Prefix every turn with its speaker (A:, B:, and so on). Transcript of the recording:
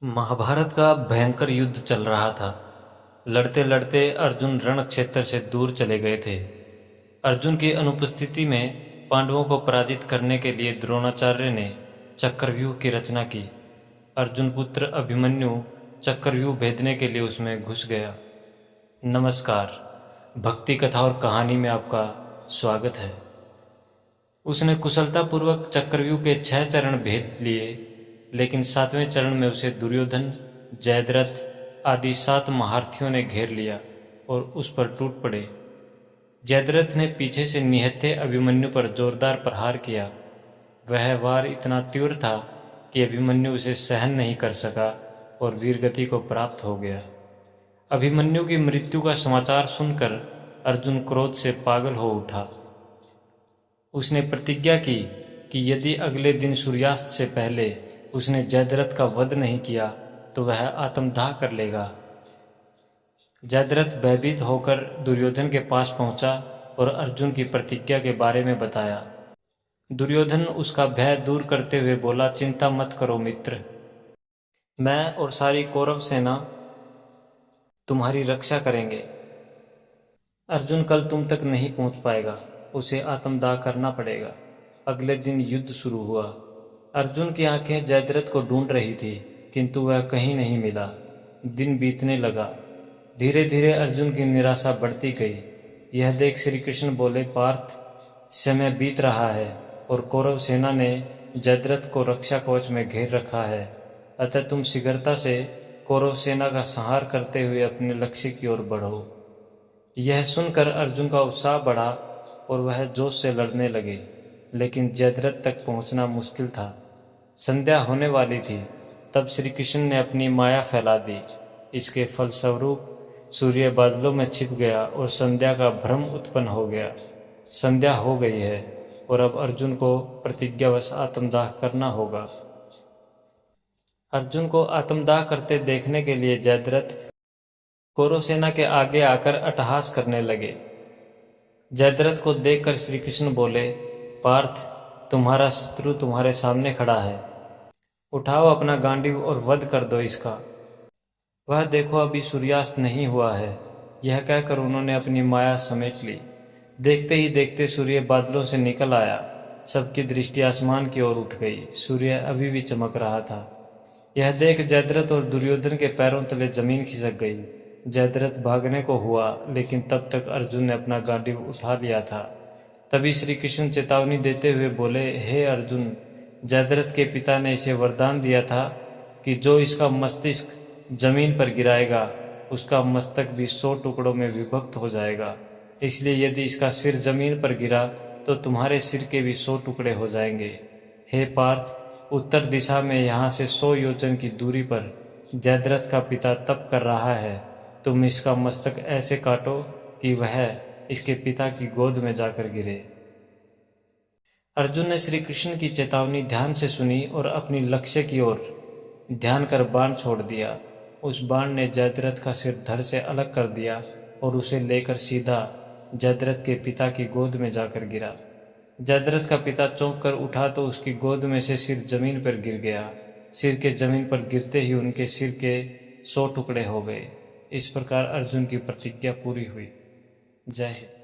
A: महाभारत का भयंकर युद्ध चल रहा था। लड़ते लड़ते अर्जुन रण क्षेत्र से दूर चले गए थे। अर्जुन की अनुपस्थिति में पांडवों को पराजित करने के लिए द्रोणाचार्य ने चक्रव्यूह की रचना की। अर्जुन पुत्र अभिमन्यु चक्रव्यूह भेदने के लिए उसमें घुस गया। नमस्कार, भक्ति कथा और कहानी में आपका स्वागत है। उसने कुशलतापूर्वक चक्रव्यूह के 6 चरण भेद लिए, लेकिन 7वें चरण में उसे दुर्योधन, जयद्रथ आदि 7 महारथियों ने घेर लिया और उस पर टूट पड़े। जयद्रथ ने पीछे से निहत्थे अभिमन्यु पर जोरदार प्रहार किया। वह वार इतना तीव्र था कि अभिमन्यु उसे सहन नहीं कर सका और वीरगति को प्राप्त हो गया। अभिमन्यु की मृत्यु का समाचार सुनकर अर्जुन क्रोध से पागल हो उठा। उसने प्रतिज्ञा की कि यदि अगले दिन सूर्यास्त से पहले उसने जयद्रथ का वध नहीं किया तो वह आत्मदाह कर लेगा। जयद्रथ भयभीत होकर दुर्योधन के पास पहुंचा और अर्जुन की प्रतिज्ञा के बारे में बताया। दुर्योधन उसका भय दूर करते हुए बोला, चिंता मत करो मित्र, मैं और सारी कौरव सेना तुम्हारी रक्षा करेंगे। अर्जुन कल तुम तक नहीं पहुंच पाएगा, उसे आत्मदाह करना पड़ेगा। अगले दिन युद्ध शुरू हुआ। अर्जुन की आंखें जयद्रथ को ढूंढ रही थी, किंतु वह कहीं नहीं मिला। दिन बीतने लगा। धीरे धीरे अर्जुन की निराशा बढ़ती गई। यह देख श्री कृष्ण बोले, पार्थ, समय बीत रहा है और कौरव सेना ने जयद्रथ को रक्षा कवच में घेर रखा है। अतः तुम शीघ्रता से कौरव सेना का संहार करते हुए अपने लक्ष्य की ओर बढ़ो। यह सुनकर अर्जुन का उत्साह बढ़ा और वह जोश से लड़ने लगे, लेकिन जयद्रथ तक पहुंचना मुश्किल था। संध्या होने वाली थी। तब श्री कृष्ण ने अपनी माया फैला दी। इसके फलस्वरूप सूर्य बादलों में छिप गया और संध्या का भ्रम उत्पन्न हो गया। संध्या हो गई है और अब अर्जुन को प्रतिज्ञावश आत्मदाह करना होगा। अर्जुन को आत्मदाह करते देखने के लिए जयद्रथ कौरव सेना के आगे आकर अट्टहास करने लगे। जयद्रथ को देखकर श्री कृष्ण बोले, पार्थ, तुम्हारा शत्रु तुम्हारे सामने खड़ा है। उठाओ अपना गांडीव और वध कर दो इसका। वह देखो, अभी सूर्यास्त नहीं हुआ है। यह कहकर उन्होंने अपनी माया समेट ली। देखते ही देखते सूर्य बादलों से निकल आया। सबकी दृष्टि आसमान की ओर उठ गई। सूर्य अभी भी चमक रहा था। यह देख जयद्रथ और दुर्योधन के पैरों तले जमीन खिसक गई। जयद्रथ भागने को हुआ, लेकिन तब तक अर्जुन ने अपना गांडीव उठा लिया था। तभी श्री कृष्ण चेतावनी देते हुए बोले, हे अर्जुन, जयद्रथ के पिता ने इसे वरदान दिया था कि जो इसका मस्तिष्क जमीन पर गिराएगा उसका मस्तक भी 100 टुकड़ों में विभक्त हो जाएगा। इसलिए यदि इसका सिर जमीन पर गिरा तो तुम्हारे सिर के भी 100 टुकड़े हो जाएंगे। हे पार्थ, उत्तर दिशा में यहाँ से 100 योजन की दूरी पर जयद्रथ का पिता तप कर रहा है। तुम इसका मस्तक ऐसे काटो कि वह इसके पिता की गोद में जाकर गिरे। अर्जुन ने श्री कृष्ण की चेतावनी ध्यान से सुनी और अपनी लक्ष्य की ओर ध्यान कर बाण छोड़ दिया। उस बाण ने जयद्रथ का सिर धड़ से अलग कर दिया और उसे लेकर सीधा जयद्रथ के पिता की गोद में जाकर गिरा। जयद्रथ का पिता चौंक कर उठा तो उसकी गोद में से सिर जमीन पर गिर गया। सिर के जमीन पर गिरते ही उनके सिर के 100 टुकड़े हो गए। इस प्रकार अर्जुन की प्रतिज्ञा पूरी हुई। जय हिंद।